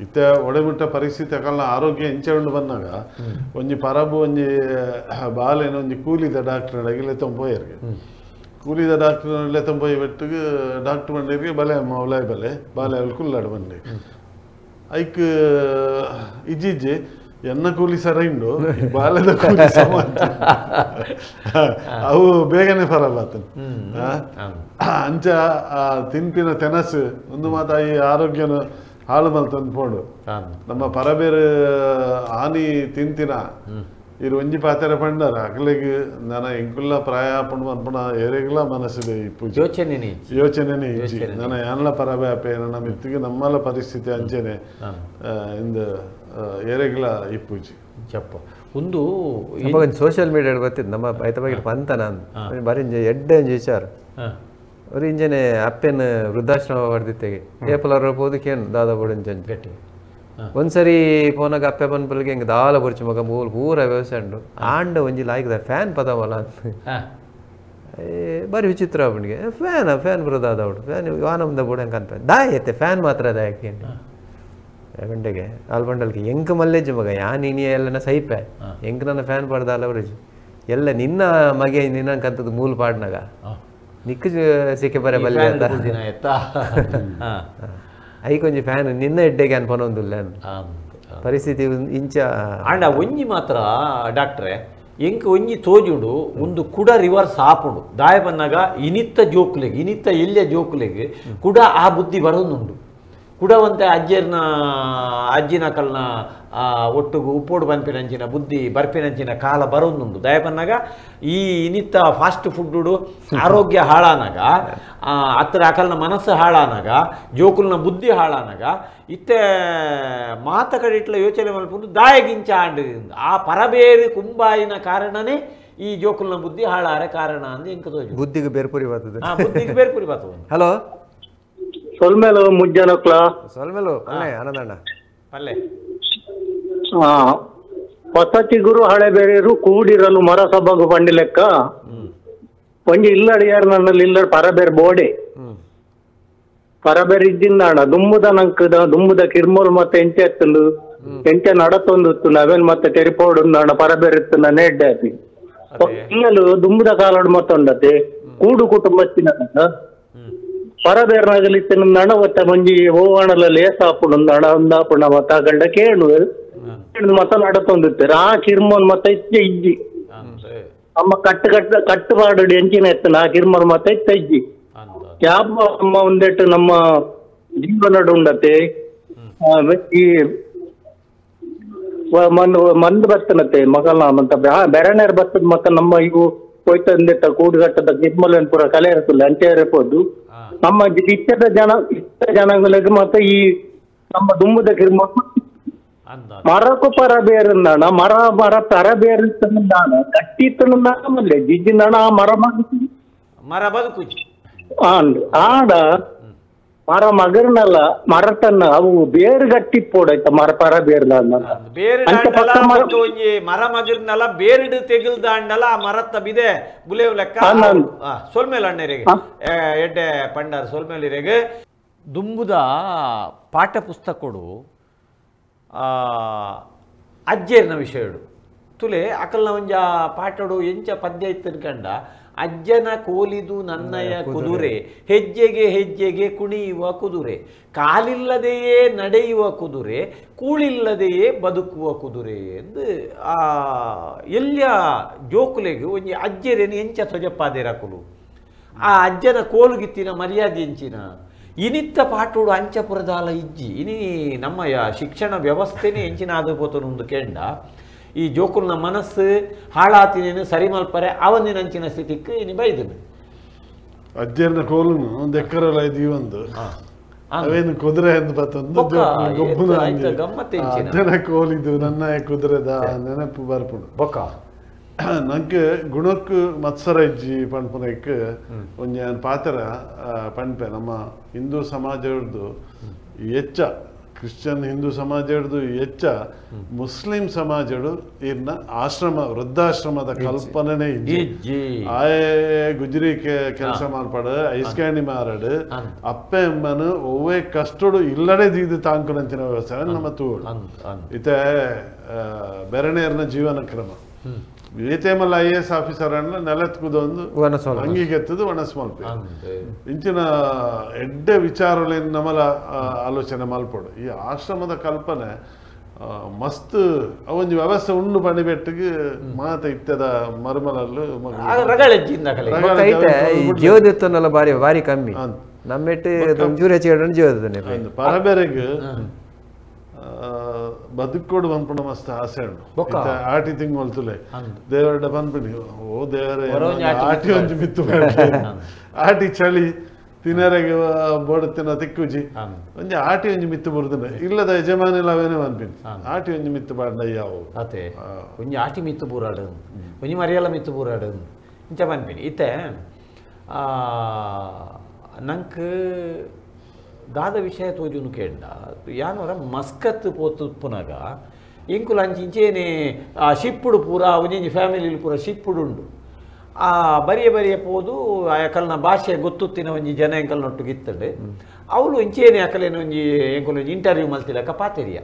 ಇತ್ತ ಒಡೆಮುಟ್ಟ ಪರಿಸ್ಥಿತಿ ಅಕಲ್ನ ಆರೋಗ್ಯ ಎಂಚೆ ಉಂಡು ಬಂದಾಗ ಒಂಜಿ ಪರಬು ಒಂಜಿ ಬಾಲೆನ ಒಂಜಿ ಕೂಲಿದ ಡಾಕ್ಟರ್ ಲೆತ್ತೊಂದು ಪೋಯರ್ಗೆ ಕೂಲಿದ ಡಾಕ್ಟರ್ ಲೆತ್ತೊಂದು ಪೋಯಿ ಬೆಟ್ಟಿಗೆ ಡಾಕ್ಟರ್ ಬಂದಿರಿಗೆ ಬಲೆ ಅವಲಾಯ್ ಬಲೆ ಬಾಲೆ ಅವಳು ಕುಲ್ಲಾಡು ಬಂದೆ ಐಕ್ ಇಜ್ಜಿಜ್ಜಿ ಎನ್ನ ಕೂಲಿ ಸರೈಂಡು ಬಾಲ್ಯದ ಕೂಲಿ ಸಮಾನ ಅವು ಬೇಗನೆ ಪರಬಾತ ಅಂಚ ತಿನ್ಪಿನ ತೆನಸು ಒಂದು ಮಾತ ಈ ಆರೋಗ್ಯನ ಹಾಳು ಮಲ್ತಂದು ಪೋಡು ನಮ್ಮ ಪರಬೇರೆ ಹಾನಿ ತಿಂತಿನ ಇರು ಒಂಜಿ ಪಾತ್ರೆ ಪಂಡಾರ ಅಕಲಿಗೆ ನಾನು ಎಂಕುಲ್ಲ ಪ್ರಾಯ ಪಂಡು ಅನ್ಪಣ ಏರೆಗ್ಲ ಮನಸ್ಸಿದೆ ಯೋಚನೆ ಇಜ್ಜಿ ನಾನು ಏನಲ್ಲ ಪರಬೆ ಅಪ್ಪೆ ನನ್ನ ಮಿತ್ತಿಗೆ ನಮ್ಮಲ್ಲ ಪರಿಸ್ಥಿತಿ ಅಂಚೆನೆ ಇಂದ ಏರೆಗ್ಲ ಇಪ್ಪುಜಿ ಚಪ್ಪ ಒಂದು ಸೋಷಿಯಲ್ ಮೀಡಿಯಾ ಬರ್ತಿದ್ದು ನಮ್ಮ ಐತ ಬಗ್ಗೆ ಪಂತ ನಾನು ಬರೀ ಎಡ್ಡೆ ವಿಚಾರ ഒരു ഇഞ്ചനെ അപ്പന് വൃദ്ധാശ്രമ വർദ്ധിത്തേക്ക് ഏപ്പലർ പോതിക്കേನು ದಾದಾ ಬುಡಂಜನ್ ಗಟ್ಟಿ ಒಂದ್ಸರಿ ಫೋನಾಗ ಅಪ್ಪೆ ಬಂದ್ಬಲ್ಗೆ ಹಿಂಗೆ ದಾಲ ಬರ್ಚಿ ಮಗ ಪೂರ ವ್ಯವಸಾಯ ಉಂಡು ಆಂಡ ಒಂಜಿ ಲಾಯ್ಕದ ಫ್ಯಾನ್ ಪದವಲ್ಲ ಅಂತ ಬಾರಿ ವಿಚಿತ್ರ ಅವನಿಗೆ ಫ್ಯಾನ್ ಬರೋ ದಾದಾ ಬಿಡು ಫ್ಯಾನ್ ವಾನಮ್ದ ಬುಡಂಗೆ ಅನ್ಪ ದಾಯ್ ಐತೆ ಫ್ಯಾನ್ ಮಾತ್ರ ದಾಯಕ್ಕೆ ಗಂಟೆಗೆ ಆಲ್ಬಂಡಲ್ಗೆ ಎಂಕ ಮಲ್ಲೇಜ್ ಮಗ ನೀ ಎಲ್ಲ ಸೈಪೆ ಎಂಕ ನನ್ನ ಫ್ಯಾನ್ ಪಾಡ್ದ ಅವರೇಜ್ ಎಲ್ಲ ನಿನ್ನ ಮಗೆ ನಿನ್ನಂಕಂತದ್ದು ಮೂಲ ಪಾಡ್ನಾಗ ನಿಕ್ಕ ಸಿಕ್ಕೆ ಬರ ಬಲ್ಲೆ ಅಂತ ಐ ಕೊಂಚ ಫ್ಯಾನ್ ನಿನ್ನ ಎಡ್ಡೆಗೆ ಅನ್ಪನೊಂದಿಲ್ಲ ಪರಿಸ್ಥಿತಿ ಇಂಚ ಆಂಡ ಒಂಜಿ ಮಾತ್ರ ಡಾಕ್ಟ್ರೆ ಎಂಕ್ ಒಂಜಿ ತೋಜುಡು ಒಂದು ಕುಡ ರಿವರ್ಸ್ ಆಪುಂಡು ದಾಯ ಬನ್ನಾಗ ಇನಿತ್ತ ಜೋಕ್ಲೆಗೆ ಇನಿತ್ತ ಎಲ್ಯ ಜೋಕ್ಲೆಗೆ ಕುಡ ಆ ಬುದ್ಧಿ ಬರೋದುಂಡು ಕುಡವಂತೆ ಅಜ್ಜಿನ ಕಲ್ನ ಒಟ್ಟುಗು ಉಪ್ಪೋಡು ಬಂಪಿನಂಚಿನ ಬುದ್ಧಿ ಬರ್ಪಿನಂಚಿನ ಕಾಲ ಬರೋದುಂಡು ದಯ ಬನ್ನಾಗ ಈ ಇನಿತ್ತ ಫಾಸ್ಟ್ ಫುಡ್ಡು ಆರೋಗ್ಯ ಹಾಳಾನಾಗ ಹತ್ತಿರ ಅಕಲ್ನ ಮನಸ್ಸು ಹಾಳಾನಾಗ ಜೋಕುಲ್ನ ಬುದ್ಧಿ ಹಾಳಾನಾಗ ಇತ್ತೆ ಮಾತ ಕಡಿಟ್ಲ ಯೋಚನೆ ಮಲ್ಪುಂಡು ದಾಯಗಿಂಚ ಆಂಡು ಆ ಪರಬೇರು ಕುಂಬಾಯಿನ ಕಾರಣನೇ ಈ ಜೋಕುಲ್ನ ಬುದ್ಧಿ ಹಾಳಾರೆ ಕಾರಣ ಅಂದ್ರೆ ಇಂಕ ತೋಜು ಬುದ್ಧಿಗೆ ಬೇರ್ಪುರಿ ಬರ್ತದೆ ಬುದ್ಧಿಗೆ ಬೇರ್ಪುರಿ ಬರ್ತದೆ ಹಲೋ ಸೊಲ್ಮೇಲು ಮುಜ್ಜನಕ್ಲ ಸೊಲ್ಮೇಲು ಪಲ್ಲೆ ಆನಂದಣ್ಣ ಪಲ್ಲೆ ಹೊಸತಿ ಗುರು ಹಳೆ ಬೇರೆಯರು ಕೂಡಿರಲು ಮರ ಸಬ್ಬಗು ಬಂಡಿ ಲೆಕ್ಕ ಒಂಜಿ ಇಲ್ಲಡಿಯಾರ ನನ್ನಲ್ಲಿ ಇಲ್ಲ ಪರಬೇರ್ ಬೋಡೆ ಪರಬೇರ್ ಇದ್ದಿಂದಾಣ ದುಂಬುದ ನಂಕದ ದುಂಬುದ ಕಿರ್ಮೋಲ್ ಮತ್ತೆ ಎಂಚೆ ಎತ್ತಲು ಎಂಚೆ ನಡತೊಂದು ನಾವೇನ್ ಮತ್ತೆ ತೆರಿಪೋಡು ಪರಬೇರ್ ಇತ್ತು ನಾನು ಎಡ್ಡೆ ಆತಿ ಇಲ್ಲಲು ದುಂಬುದ ಕಾಲಡು ಮತ್ತೊಂಡತೆ ಕೂಡು ಕುಟುಂಬತ್ತಿನ ಪರಬೇರ್ನಾಗಲಿತ್ತಿನ ನಡ ಒತ್ತ ಮಂಜಿ ಹೋವಣಲ ಲೇಸಾಪುಡು ನಡ ಒಂದಾಪುಣ ಮತ್ತ ಗಂಡ ಕೇಳು ಮತ್ತ ನಡತೊಂದಿರ್ತಾರೆ ಆ ಕಿರ್ಮೋನ್ ಮತ್ತ ಇಜ್ಜಿ ಅಮ್ಮ ಕಟ್ಟುಪಾಡು ಎಂಚಿನ ಎತ್ತನ ಆ ಕಿರ್ಮೋನ್ ಮತ್ತ ಇಜ್ಜಿ ಯಾಪ ಅಮ್ಮ ಒಂದೆಟ್ಟು ನಮ್ಮ ಜೀವನ ಉಂಡತೆ ಈ ಮಂದ್ ಬರ್ತನತ್ತೆ ಮಗಲ್ನ ಮತ್ತ ಬೆರಣೆರ್ ಬರ್ತದ ಮತ್ತ ನಮ್ಮ ಇವು ಹೋಯ್ತಂದೆಟ್ಟ ಕೂಡುಗಟ್ಟದ ಕಿರ್ಮಲನ್ ಪುರ ಕಲೆ ಇರತ್ತಿಲ್ಲ ಅಂಚೆ ಇರಬಹುದು ನಮ್ಮ ಇಷ್ಟದ ಜನಗಳಿಗೆ ಮತ್ತೆ ಈ ನಮ್ಮ ದುಂಬದ ಕಿರ್ಮ ಮರಕ್ಕೂ ಪರ ಬೇರೆಂದಾಣ ಮರ ಪರ ಬೇರೆ ಗಟ್ಟಿ ಮಲ್ಲೆ ಜಿಜ್ಜಿಂದಾಣ ಆ ಮರ ಬದುಕು ಆಡ ಮರ ಮಗರ್ನಲ್ಲ ಮರತನ್ನ ಅವು ಬೇರೆ ಗಟ್ಟಿ ಪೋಡಾಯ್ತ ಮರ ಪರ ಬೇರ್ದಾಂಡ ಮರ ಮಗರ್ನಲ್ಲ ಬೇರಿಡು ತೆಗಿಲ್ದಾಂಡಲ್ಲ ಆ ಮರತ್ತ ಬಿದೆ ಬುಲೇವ್ ಲೆಕ್ಕ ಸೊಲ್ಮೇಲ್ ಅಣ್ಣರಿಗೆ ಎಡ್ಡೆ ಪಂಡಾರ ಸೊಲ್ಮೇಲಿರೆಗೆ ದುಂಬುದ ಪಾಠ ಪುಸ್ತಕಡು ಅಜ್ಜೇರ್ನ ವಿಷಯಡು ತುಲೆ ಅಕಲ್ನ ಒಂಜ ಪಾಠಡು ಎಂಚ ಪದ್ಯ ಇತ್ತನ್ಕಂಡ ಅಜ್ಜನ ಕೋಲಿದು ನನ್ನಯ ಕುದುರೆ ಹೆಜ್ಜೆಗೆ ಹೆಜ್ಜೆಗೆ ಕುಣಿಯುವ ಕುದುರೆ ಕಾಲಿಲ್ಲದೆಯೇ ನಡೆಯುವ ಕುದುರೆ ಕೂಳಿಲ್ಲದೆಯೇ ಬದುಕುವ ಕುದುರೆ ಎಂದು ಎಲ್ಯ ಜೋಕುಲೆಗೆ ಒಂಜಿ ಅಜ್ಜರೇನು ಎಂಚ ತೊಜಪ್ಪಾದೇರಕುಲು ಆ ಅಜ್ಜನ ಕೋಲುಗಿತ್ತಿನ ಮರ್ಯಾದೆ ಎಂಚಿನ ಇನಿತ್ತ ಪಾಟೋಡು ಅಂಚಪುರದಾಲ ಇಜ್ಜಿ ಇನಿ ನಮ್ಮ ಶಿಕ್ಷಣ ವ್ಯವಸ್ಥೆನೇ ಎಂಚಿನ ಆದ ಪೋತನೊಂದು ಕೆಂಡ ಈ ಜೋಕುಲ್ನ ಮನಸ್ಸು ಹಾಳಾತಿನೇನು ಸರಿ ಮಲ್ಪರೆ ಅವನಿನ ಅಂಚಿನ ಸ್ಥಿತಿಕ್ಕೆ ಇನಿ ಬೈದನು ಅಜ್ಜನ ಕೋಲುನು ಒಂದು ಎಕ್ಕರಲ್ಲ ಇದು ಒಂದು ಅವೇನು ಕುದುರೆ ಎಂದು ಬತ್ತೊಂದು ಗೊಬ್ಬುನ ಅಜ್ಜನ ಕೋಲಿದು ನನ್ನ ಕುದುರೆದ ನೆನಪು ಬರ್ಪುಡು ಬೊಕ್ಕ ನಂಗೆ ಗುಣಕ್ಕೆ ಮತ್ಸರ ಇಜ್ಜಿ ಪಂಪನಕ್ಕೆ ಒಂದು ಪಾತ್ರ ಪಂಪೆ ನಮ್ಮ ಹಿಂದೂ ಸಮಾಜದ್ದು ಹೆಚ್ಚ ಕ್ರಿಶ್ಚಿಯನ್ ಹಿಂದೂ ಸಮಾಜ ಹಿಡಿದು ಹೆಚ್ಚ ಮುಸ್ಲಿಂ ಸಮಾಜ ಹಿಡಿದು ಇನ್ನ ವೃದ್ಧಾಶ್ರಮದ ಕಲ್ಪನೆ ಆಯೇ ಗುಜರಿ ಕೆಲಸ ಮಾಡ್ಪಾಡು ಐಸ್ಕ್ಯಾಂಡಿ ಮಾರಾಡು ಅಪ್ಪೆ ಅಮ್ಮನು ಒವ್ವೇ ಕಷ್ಟಡು ಇಲ್ಲಡೆ ದೀದು ತಾಂಕುನಂಚಿನ ವ್ಯವಸ್ಥೆ ನಮ್ಮ ತೂಳು ಇತ್ತೆ ಬೆರಣೇರ್ನ ಜೀವನ ಕ್ರಮ ಏತೇಮಲ್ಲ IAS ಆಫೀಸರ್ ಅನ್ನ ನೆಲತ್ಕುದೊಂದು ಅಂಗೀಗೆತ್ತದು ಒಣಸ್ಮಲ್ಪೆ ಇಂಚಿನ ಎಡ್ಡೆ ವಿಚಾರಗಳೇನು ನಮ್ಮಲ ಆಲೋಚನೆ ಮಲ್ಪಡು ಈ ಆಶ್ರಮದ ಕಲ್ಪನೆ ಮಸ್ತ್ ಅವೊಂದು ವ್ಯವಸ್ಥೆ ಉಂಡು ಪಣಿಬೆಟ್ಟಿಗೆ ಮಾತ ಇತ್ತದ ಮರುಮಲಲ್ಲು ಜೀವದೆತ್ತನಲ್ಲ ಬಾರಿ ಬಾರಿ ಕಮ್ಮಿ ನಮ್ಮೆಟ್ಟು ಜೂರೆ ಚೇಡನ್ ಜೀವದ ಪರಬೇರೆಗೆ ಬದುಕೋಡು ಬಂದ್ಪುಣ ಮಸ್ತ್ ಆಸೆ ಉಂಡು ಆಟಿ ತಿಂಗೊಳ್ತುಲೆ ದೇವರ ಬಂದ್ಬಿಡಿ ಓ ದೇವರೇ ಆಟಿ ಒಂಜಿ ಮಿತ್ತು ಆಟಿ ಚಳಿ ತಿನ್ನರೆಗೆ ಬೋಡುತ್ತಿನ ತಿಕ್ಕುಜಿ ಒಂಜಿ ಆಟಿ ಒಂಜಿ ಮಿತ್ತು ಬುರ್ದನೆ ಇಲ್ಲದ ಯಜಮಾನಿ ಅವೇನೇ ಬಂದ್ಬಿಡಿ ಆಟಿ ಒಂಜಿ ಮಿತ್ತು ಬಾಡ್ಡ ಯಾವ ಅದೇ ಒಂಜಿ ಆಟಿ ಮಿತ್ತು ಬೂರಾಡು ಒಂಜಿ ಮರಿಯಲ್ಲ ಮಿತ್ತು ಬೂರಾಡು ಇಂಚ ಬಂದ್ಬಿಡಿ ಇತ್ತೆ ನಂಗೆ ದಾದ ವಿಷಯ ತೋಜುನು ಕೇಂಡ ಯಾನವರ ಮಸ್ಕತ್ ಪೋತು ಪುನಗ ಇಂಕುಲು ಅಂಚಿಂಚೇನೆ ಶಿಪ್ಪುಡು ಪೂರ ಒಂಜಿ ಫ್ಯಾಮಿಲಿ ಪೂರ ಶಿಪ್ಪುಡು ಉಂಡು ಬರಿಯ ಪೋದು ಅಕಲ್ನ ಭಾಷೆ ಗೊತ್ತುತ್ತಿನ ಒಂಜಿ ಜನ ಎಂಕಲ್ನೊಟ್ಟಿಗೆ ಇತ್ತಂಡೆ ಅವಳು ಇಂಚೇನೆ ಅಕಲೇನು ಒಂಜಿ ಎಂಕುಲು ಇಂಟರ್ವ್ಯೂ ಮಲ್ತಿಲಕ ಪಾತೆರಿಯ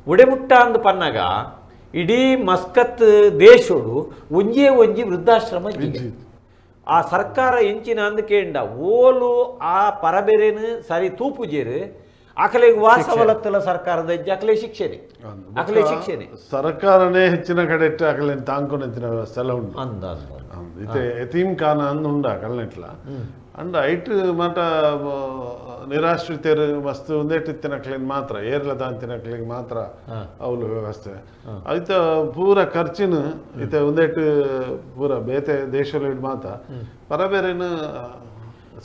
ಉಡೆಮುಟ್ಟ ಅಂದು ಪನ್ನಗ ಇಡೀ ಮಸ್ಕತ್ ದೇಶೋಡು ಒಂಜಿ ವೃದ್ಧಾಶ್ರಮ ಆ ಸರ್ಕಾರ ಎಂಚಿನ ಅಂದಕೇಂಡ ಓಲು ಆ ಪರಬೆರೆನು ಸರಿ ತೂಪುಜೇರು ಅಕಲೆಗೆ ವಾಸವಲತ್ತಲ ಸರ್ಕಾರದ ಅಕಲೆ ಶಿಕ್ಷೆನೆ ಸರ್ಕಾರನೇ ಹೆಚ್ಚಿನ ಕಡೆ ಇಟ್ಟು ಅಕಲೆ ತಾಂಕೊನೆಂಚಿನ ವ್ಯವಸ್ಥೆ ಎಲ್ಲ ಉಂಟು ಇತ್ತೆ ಯತೀಮ್ ಖಾನ ಅಂದು ಉಂಡು ಅಕಲ್ನೆಟ್ಲ ಅಂಡ್ ಐಟ್ ಮಾಟ ನಿರಾಶ್ರಿತರು ಮಸ್ತ್ ಒಂದೇಟಿತ್ತಿನಕ್ಲಿಗೆ ಮಾತ್ರ ಏರ್ಲದ ಅಂತಿನಕ್ಲಿಗೆ ಮಾತ್ರ ಅವಳು ವ್ಯವಸ್ಥೆ ಐತ ಪೂರ ಖರ್ಚಿನ ಇತ್ತೆ ಒಂದೇಟು ಪೂರ ಬೇತೆ ದೇಶದಲ್ಲಿ ಮಾತ ಪರಬೇರೆನು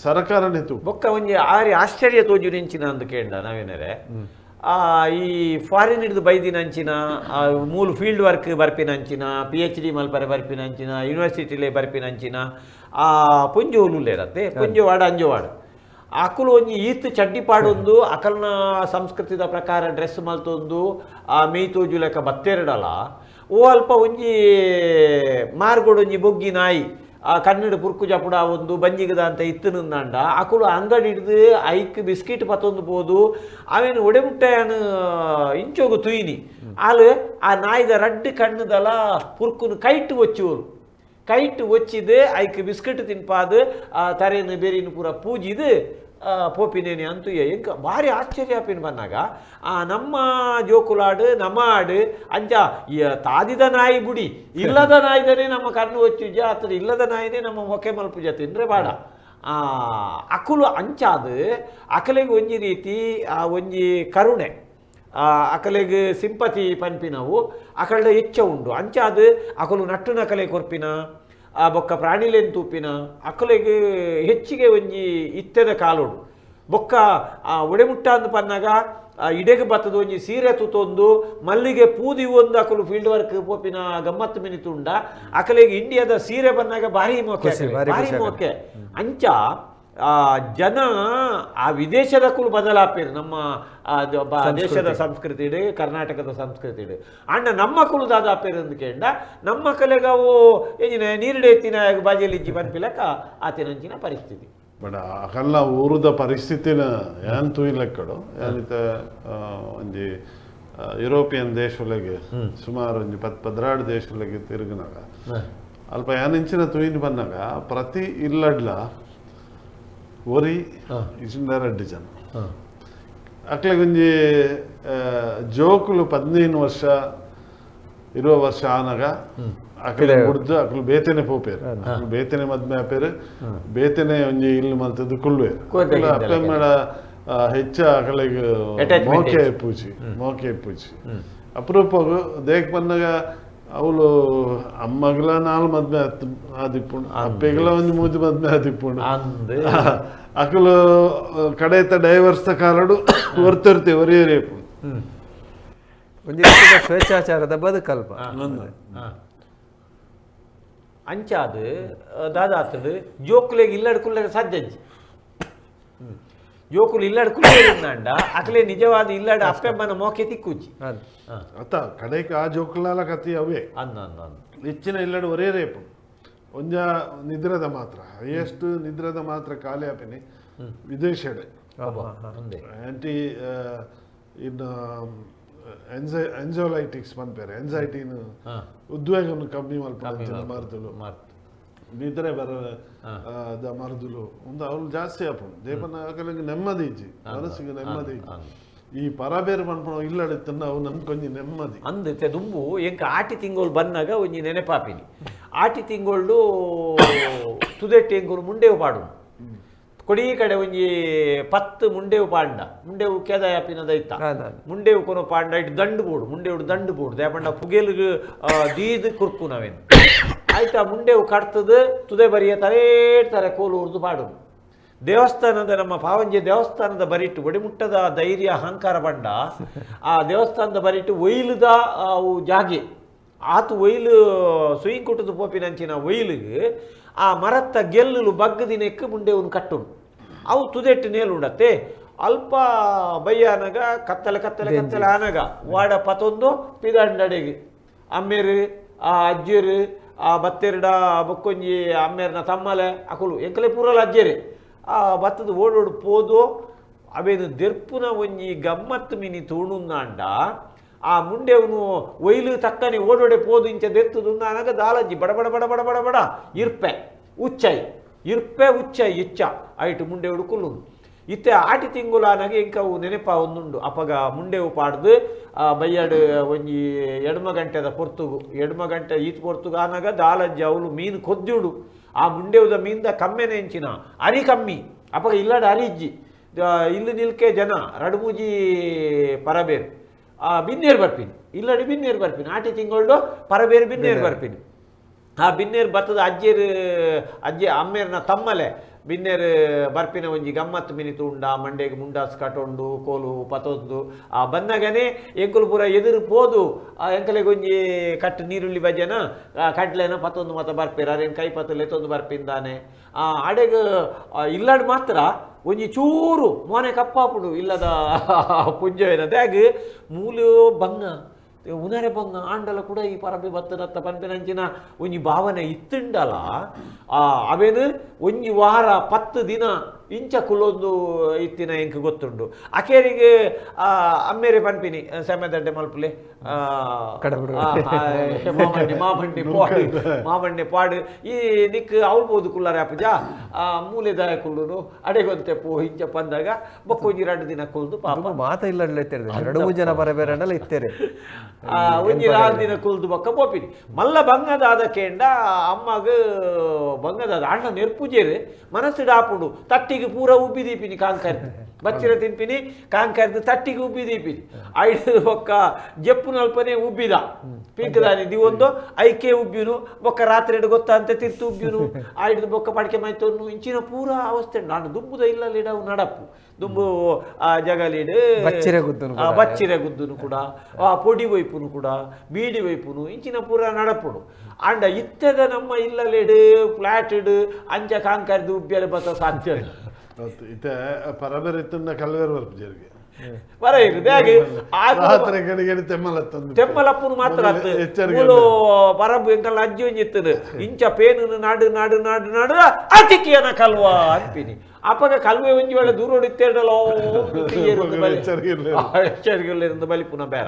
ಸರ್ಕಾರನೇ ತು ಬೊಕ್ಕ ಒಂಜಿ ಆರಿ ಆಶ್ಚರ್ಯ ತೋಜು ನೆಂಚಿನ ಅಂದು ಕೇಂಡ ನಾವೇನರೆ ಈ ಫಾರಿನ್ ಹಿಡಿದು ಬೈದಿನಂಚಿನ ಮೂಲು ಫೀಲ್ಡ್ ವರ್ಕ್ ಬರ್ಪಿನಂಚಿನ PhD ಮಲ್ಪರೆ ಬರ್ಪಿನಂಚಿನ ಯೂನಿವರ್ಸಿಟಿಲೇ ಬರ್ಪಿನಂಚಿನ ಪುಂಜು ಉಲ್ಲುಲ್ಲೇರತ್ತೆ ಪುಂಜು ವಾಡ ಅಂಜುವಾಡ ಅಕುಲು ಒಂಜಿ ಈತ್ ಚಡ್ಡಿ ಪಾಡೊಂದು ಅಕಲ್ನ ಸಂಸ್ಕೃತಿದ ಪ್ರಕಾರ ಡ್ರೆಸ್ ಮಲ್ತೊಂದು ಮೇಯ್ತೋಜು ಲೆಕ್ಕ ಬತ್ತೆರಡಲ್ಲ ಓ ಅಲ್ಪ ಒಂಜಿ ಮಾರ್ಗೋಡು ಒಂಜಿ ಬೊಗ್ಗಿ ನಾಯಿ ಕನ್ನಡ ಪುರ್ಕು ಜಪುಡ ಒಂದು ಬಂಜಿಗದ ಅಂತ ಇತ್ತನಂದಾಂಡ ಅಕುಲು ಅಂಗಡಿ ಹಿಡಿದು ಐಕ್ ಬಿಸ್ಕಿಟ್ ಪತ್ತೊಂದು ಪೋದು ಅವೇನು ಒಡೆಮುಟ್ಟೆಯನ್ನು ಇಂಚೋಗು ತುಯಿನಿ ಆಲು ಆ ನಾಯಿದ ರಡ್ಡು ಕಣ್ಣದಲ್ಲ ಪುರ್ಕುನು ಕೈಟ್ ಒಚ್ಚುವರು ಕೈಟ್ ಒಚ್ಚಿದು ಐಕ್ ಬಿಸ್ಕಿಟ್ ತಿನ್ಪಾದು ತರೇನು ಬೇರಿನ ಪೂರ ಪೂಜಿದು ಪೋಪಿನೇನೆ ಅಂತೂ ಎಂಕ ಭಾರಿ ಆಶ್ಚರ್ಯ ಆಪಿನ ಬಂದಾಗ ನಮ್ಮ ಜೋಕುಲಾಡು ನಮ್ಮ ಆಡು ಅಂಚ ತಾದಿದ ನಾಯಿ ಬುಡಿ ಇಲ್ಲದ ನಾಯಿದನೇ ನಮ್ಮ ಕಣ್ಣು ಒಚ್ಚುಜ ಅಥವಾ ಇಲ್ಲದ ನಾಯಿನೇ ನಮ್ಮ ಮೊಕೆ ಮಲ್ಪುಜ ತಿಂದ್ರೆ ಬೇಡ ಅಕುಲು ಅಂಚಾದು ಅಕಲೆಗೆ ಒಂಜಿ ರೀತಿ ಒಂಜಿ ಕರುಣೆ ಅಕಲೆಗೆ ಸಿಂಪತಿ ಪನ್ಪಿನವು ಅಕಲ್ಡ ಹೆಚ್ಚ ಉಂಡು ಅಂಚಾದು ಅಕಲು ನಟ್ಟು ನಕಲೆ ಕೊರ್ಪಿನ ಬೊಕ್ಕ ಪ್ರಾಣಿಲೆನ್ ತೂಪಿನ ಅಕಲೆಗೆ ಹೆಚ್ಚಿಗೆ ಒಂಜಿ ಇತ್ತೆದ ಕಾಲೋಡು ಬೊಕ್ಕ ಒಡೆಮುಟ್ಟ ಅಂದು ಪನ್ನಾಗ ಇಡೆಗೆ ಬತ್ತದ ಒಂಜಿ ಸೀರೆ ತುತ್ತೊಂದು ಮಲ್ಲಿಗೆ ಪೂದಿ ಒಂದು ಅಕಲು ಫೀಲ್ಡ್ ವರ್ಕ್ ಪೋಪಿನ ಗಮ್ಮತ್ತು ಮಿನಿತುಂಡ ಅಕಲೆಗೆ ಇಂಡಿಯಾದ ಸೀರೆ ಬಂದಾಗ ಭಾರಿ ಮೋಕೆ ಅಂಚ ಜನ ಆ ವಿದೇಶದ ಕುಲು ಬದಲಾಪೇರು ನಮ್ಮ ದೇಶದ ಸಂಸ್ಕೃತಿ ಕರ್ನಾಟಕದ ಸಂಸ್ಕೃತಿ ಅಣ್ಣ ನಮ್ಮ ಕುಲು ದಾದಾಪೇರು ಅಂದು ಕೇಂಡ ನಮ್ಮ ಕಲೆಗವು ಏನಿನ ನೀರಿಡೆ ಎತ್ತಿನ ಬಾಜಿಯಲ್ಲಿ ಇಜ್ಜಿ ಬಂದ್ಪಿಲಕ ಆತನಂಚಿನ ಪರಿಸ್ಥಿತಿ ಬಟ್ ಅಕಲ್ನ ಊರದ ಪರಿಸ್ಥಿತಿನ ಏನ್ ತೂಯಿಲೆಕ್ಕಡು ಏನಿತ ಒಂಜಿ ಯುರೋಪಿಯನ್ ದೇಶಗಳಿಗೆ ಸುಮಾರು ಒಂಜಿ 16 ದೇಶಗಳಿಗೆ ತಿರುಗಿನಾಗ ಅಲ್ಪ ಏನಿಂಚಿನ ತೂಯಿನ ಬಂದಾಗ ಪ್ರತಿ ಇಲ್ಲಡ್ಲ ಒರಿ ಇಚಿಂದ ರೆಡ್ಡಿ ಜನ ಅಕ್ಲೆಗೆ ಒಂಜಿ ಜೋಕುಲು 15 ವರ್ಷ 20 ವರ್ಷ ಆನಾಗ ಅಕಲೆ ಕುಡ್ದು ಅಕಲು ಬೇತೆನೆ ಪೋಪೇರು ಅಕಲು ಬೇತೆನೆ ಮದ್ಮೆ ಆಪೇರು ಬೇತೆನೆ ಒಂಜಿ ಇಲ್ಲಿ ಮಲ್ತದ್ದು ಕುಲ್ವೇರು ಅಪ್ಪ ಮಾಡ ಹೆಚ್ಚ ಅಕಲೆಗೆ ಮೋಕೆ ಪೂಜಿ ಅಪರೂಪಗು ದೇಕ್ ಬಂದಾಗ ಅವಳು ಅಮ್ಮಗಲ 4 ಮದ್ಮೆ ಆದಿಪ್ಪುಂಡು ಅಪ್ಪೆಗಲ ಒಂದು 3 ಮದ್ಮೆ ಆದಿಪ್ಪುಂಡು ಅಕಲು ಕಡೆತ ಡೈವರ್ಸ್ ಕಾಲಡು ಹೊರ್ತರ್ತೆ ಒರಿಯರೇಪುಂಡು ಒಂಜಿ ಸ್ವೇಚ್ಛಾಚಾರದ ಬದುಕಲ್ಪ ಅಂಚಾದು ದಾದಾತಡು ಜೋಕ್ಲೆಗೆ ಇಲ್ಲಡ್ ಕುಲ್ಲೆಗೆ ಸಜ್ಜಜ್ಜಿ ಜೋಕುಲು ಇಲ್ಲಾಡು ಕುಲಿಯಂಡ ಅಕಲೆ ನಿಜವಾದ ಇಲ್ಲಾಡು ಅಪ್ಪೆಮ್ಮನ ಮೋಕೆ ತಿಕ್ಕುಜಿ ಅತ್ತ ಕಡೆಗೆ ಆ ಜೋಕುಲಾಲ ಕತಿ ಅವೇ ಹೆಚ್ಚಿನ ಇಲ್ಲಡು ಒರೇ ರೇಪು ಒಂಜ ನಿದ್ರದ ಮಾತ್ರ ಹೈಯೆಸ್ಟ್ ನಿದ್ರದ ಮಾತ್ರ ಖಾಲಿ ಆಪಿನಿ ವಿದೇಶಡೆ ಆಂಟಿ ಇನ್ನು ಎಂಜೋಲೈಟಿಕ್ಸ್ ಪನ್ಪೇರೆ ಎಂಜೈಟಿನ ಉದ್ವೇಗವನ್ನು ಕಮ್ಮಿ ಮಲ್ಪಂಚಿನ ಮರುದುಲು ನಿದ್ರೆ ಬರ ಮರುದುಲು ಒಂದು ಅವ್ರು ಜಾಸ್ತಿ ಆಪುಂಡು ದೇಪನ ಅಕಲಿಗೆ ನೆಮ್ಮದಿ ಇಜ್ಜಿ ಮನಸ್ಸಿಗೆ ನೆಮ್ಮದಿ ಇಜ್ಜಿ ಈ ಪರಬೇರು ಮನ್ಪಣ ಇಲ್ಲಡಿತ್ತನ್ನ ಅವು ನಮ್ಕೊಂಜಿ ನೆಮ್ಮದಿ ಅಂದತೆ ದುಂಬು ಎಂಕ ಆಟಿ ತಿಂಗಳು ಬಂದಾಗ ಒಂಜಿ ನೆನಪಾಪಿನಿ ಆಟಿ ತಿಂಗಳು ತುದೆಟ್ಟಿ ಎಂಕುಲು ಮುಂಡೆವು ಪಾಡು ಕೊಡಿ ಕಡೆ ಒಂಜಿ 10 ಮುಂಡೆವು ಪಾಂಡ ಮುಂಡೆವು ಕೇದಾಯಾಪಿನ ದೈತ ಮುಂಡೆವು ಕೊನ ಪಾಂಡ ಇಟ್ಟು ದಂಡು ಬೋಡು ಮುಂಡೆವು ದಂಡು ಬೋಡು ದೇಪಂಡ ಪುಗೆಲ್ಗೆ ದೀದ್ ಕುರ್ಕು ನಾವೇನು ಆಯ್ತಾ ಮುಂಡೆವು ಕಟ್ತದ ತುದೆ ಬರಿಯ ತರೇಡ್ತಾರೆ ಕೋಲು ಉರ್ದು ಪಾಡು ದೇವಸ್ಥಾನದ ನಮ್ಮ ಪಾವಂಜೆ ದೇವಸ್ಥಾನದ ಬರಿಟ್ಟು ಒಡಿಮುಟ್ಟದ ಧೈರ್ಯ ಅಹಂಕಾರ ಬಂಡ ಆ ದೇವಸ್ಥಾನದ ಬರಿಟ್ಟು ಒಯ್ಲುದ ಅವು ಜಾಗೆ ಆತು ಒಯ್ಲು ಸುಯಿಂಕುಟದ ಪೋಪಿನಂಚಿನ ಒಯ್ಲಿಗೆ ಆ ಮರತ್ತ ಗೆಲ್ಲಲು ಬಗ್ಗದಿನಕ್ಕೆ ಮುಂಡೆವನು ಕಟ್ಟುನು ಅವು ತುದೆಟ್ಟು ನೇಲುಂಡತ್ತೆ ಅಲ್ಪ ಬಯ್ಯಾನಗ ಕತ್ತಲೆ ಕತ್ತಲೆ ಕತ್ತಲೆ ಆನಗ ವಾಡ ಪತೊಂದು ಪಿದಂಡಡೆಗೆ ಅಮ್ಮೇರು ಆ ಅಜ್ಜೇರು ಆ ಬತ್ತೆರಡ ಬೊಕ್ಕೊಂಜಿ ಅಮ್ಮೇರ್ನ ತಮ್ಮಲೆ ಅಕುಲು ಎಂಕಲೆ ಪೂರಲ ಅಜ್ಜೇರಿ ಆ ಭತ್ತದ ಓಡೋಡು ಪೋದು ಅವೇನು ದೆರ್ಪುನ ಒಂಜಿ ಗಮ್ಮತ್ತು ಮಿನಿ ತೂಣುಂದಾಂಡ ಆ ಮುಂಡೆವನು ಒಯ್ಲು ತಕ್ಕನೆ ಓಡೋಡೆ ಪೋದು ಇಂಚ ದೆತ್ತುದುಂದ ಅನಗ ದಾಲಜ್ಜಿ ಬಡ ಬಡ ಬಡ ಬಡ ಬಡ ಬಡ ಇರ್ಪೆ ಉಚ್ಚೈ ಇರ್ಪೆ ಉಚ್ಚೈ ಇಚ್ಚ ಐಟು ಮುಂಡೆವಡು ಕುಲ್ಲು ಇತ್ತೆ ಆಟಿ ತಿಂಗುಲಾನಾಗ ಇಂಕವು ನೆನಪ ಒಂದುಂಡು ಅಪಗ ಮುಂಡೆವು ಪಾಡ್ದು ಬಯ್ಯಾಡು ಒಂಜಿ ಎಡ್ಮ ಗಂಟೆದ ಪೊರ್ತುಗು ಎಡ್ಮ ಗಂಟೆ ಈತ್ ಪೊರ್ತುಗು ಆನಾಗ ದಾಲಜ್ಜಿ ಅವಳು ಮೀನು ಕೊದ್ದುಡು ಆ ಮುಂಡೆವುದ ಮೀನ್ದ ಕಮ್ಮೆನೆ ಎಂಚಿನ ಅರಿ ಕಮ್ಮಿ ಅಪಗ ಇಲ್ಲಡ ಅರಿಜ್ಜಿ ಇಲ್ಲಿ ನಿಲ್ಕೆ ಜನ ರಡುಮೂಜಿ ಪರಬೇರು ಬಿನ್ನೇರು ಬರ್ಪಿನಿ ಇಲ್ಲಡಿ ಬಿನ್ನೇರು ಬರ್ಪಿನಿ ಆಟಿ ತಿಂಗಳು ಪರಬೇರು ಬಿನ್ನೇರು ಬರ್ಪಿನಿ ಆ ಬಿನ್ನೇರು ಬತ್ತದ ಅಜ್ಜಿ ಅಮ್ಮೇರ್ನ ತಮ್ಮಲೆ ಬಿನ್ನೇರು ಬರ್ಪಿನ ಒಂಜಿ ಗಮ್ಮತ್ತು ಮಿನಿತು ಉಂಡ ಮಂಡೆಗೆ ಮುಂಡಾಸ್ ಕಟೊಂಡು ಕೋಲು ಪತೊಂದು ಆ ಬಂದಾಗನೇ ಎಂಕುಲು ಪೂರ ಎದುರು ಪೋದು ಆ ಎಂಕಲೆಗೆ ಒಂಜಿ ಕಟ್ಟು ನೀರುಳ್ಳಿ ಬಜ್ಜನ ಕಡ್ಲೆನ ಪತೊಂದು ಮತ ಬರ್ಪೇರ ಅದೇನು ಕೈ ಪತ್ತಲು ಎತ್ತೊಂದು ಬರ್ಪಿಂದಾನೆ ಅಡೆಗೆ ಇಲ್ಲಡ್ ಮಾತ್ರ ಒಂಜಿ ಚೂರು ಮೋನೆ ಕಪ್ಪಾಪುಡು ಇಲ್ಲದ ಪುಂಜವೇನ ದ್ಯಾಗ್ ಮೂಲು ಬಂಗ ಉನರೆ ಬಂಗ ಆಂಡಲ ಕೂಡ ಈ ಪರಬೆ ಬತ್ತದತ್ತ ಪನ್ಪೆನಂಚಿನ ಒಂಜಿ ಭಾವನೆ ಇತ್ತುಂಡಲ ಅವೇನು ಒಂಜಿ ವಾರ 10 ದಿನ ಇಂಚ ಕುಲೊಂದು ಇತ್ತಿನ ಎಂಕ್ ಗೊತ್ತುಂಡು ಅಕೇರಿಗೆ ಅಮ್ಮೇರೆ ಪನ್ಪಿನಿ ಸೆಮೆದಂಡೆ ಮಲ್ಪುಲೆ ಮಾಮಂಡೆ ಪಾಡು ಈ ನಿಕ್ ಅವಲ್ಬೋದು ಕುಲ್ಲರೆ ಅಪ್ಪಜ ಮೂಲೆ ದಾಯ ಕುಲ್ಲುನು ಅಡೆಗೊಂತೆ ಪೋ ಇಂಚ ಬಂದಾಗ ಬಕ್ಕೊಂಜಿ 2 ದಿನ ಕುಲ್ದು ಪಾಪ ಮಾತ ಇಲ್ಲ 2 ಜನ ಬರಬೇರೆ ಇತ್ತೇರೆ ಒಂಜಿ 4 ದಿನ ಕುಲ್ದು ಬಕ್ಕ ಪೋಪಿನಿ ಮಲ್ಲ ಬಂಗದಾದ ಕೇಂಡ ಅಮ್ಮಗ ಬಂಗದಾದ ಅಣ್ಣ ನೆರ್ಪುಜೇರು ಮನಸ್ಸು ಡಾಪುಡು ತಟ್ಟಿಗೆ ಪೂರ ಉಬ್ಬಿ ದೀಪಿನಿ ಕಾಂಕರ್ದು ಬಚ್ಚಿರ ತಿನ್ಪಿನಿ ಕಾಂಕರ್ದು ತಟ್ಟಿಗೆ ಉಬ್ಬಿ ದೀಪಿನಿ ಐದು ಬೊಕ್ಕ ಜಪ್ಪು ನಲ್ಪನೆ ಉಬ್ಬಿದ ಪೀಕದಾನಿ ದಿವೊಂದು ಐಕೆ ಉಬ್ಬಿನು ಬೊಕ್ಕ ರಾತ್ರಿ ಗೊತ್ತಂತೆ ತಿರ್ತು ಉಬ್ಬಿನು ಐದು ಬೊಕ್ಕ ಪಡಿಕೆ ಮಾಯ್ತವನು ಇಂಚಿನ ಪೂರ ಅವಸ್ಥೆ ನಾನು ದುಂಬುದ ಇಲ್ಲ ಲೀಡವು ನಡಪ್ಪು ದುಂಬು ಜಗಲೀಡು ಬಚ್ಚಿರೆ ಗುದ್ದುನು ಕೂಡ ಪೊಡಿ ವೈಪುನು ಕೂಡ ಬೀಡಿ ವೈಪುನು ಇಂಚಿನ ಪೂರ ನಡಪುಡು ಅಂಡ ಇತ್ತದ ನಮ್ಮ ಇಲ್ಲ ಲೇಡು ಫ್ಲಾಟ್ ಅಂಚ ಕಾಂಕರ್ದು ಉಬ್ಬಿಯರೆ ಬತ್ತ ಸಾಧ್ಯ ಇತ್ತೆ ಪರಬೇರೆ ಇತ್ತುಂಡ ಕಲ್ವೇರು ಬರ್ಪುಜರಿಗೆ ತೆಮ್ಮಲಪ್ಪನು ಮಾತ್ರ ಪರಬು ಎಂಕಲ್ಲ ಅಜ್ಜಿ ಒಂಜಿತ್ತದು ಇಂಚ ಪೇನು ನಾಡು ನಾಡು ನಾಡು ನಾಡು ಅತಿಕಿಯನ ಕಲ್ವಾ ಅನ್ಪಿನಿ ಅಪ್ಪಗ ಕಲ್ವೆ ಒಂಜಿ ವೇಳೆ ದೂರ ಹೊಡಿತ್ತೇಡಲೋ ಎಚ್ಚರಿಕೆ ಬಲಿ ಪುನಃ ಬೇಡ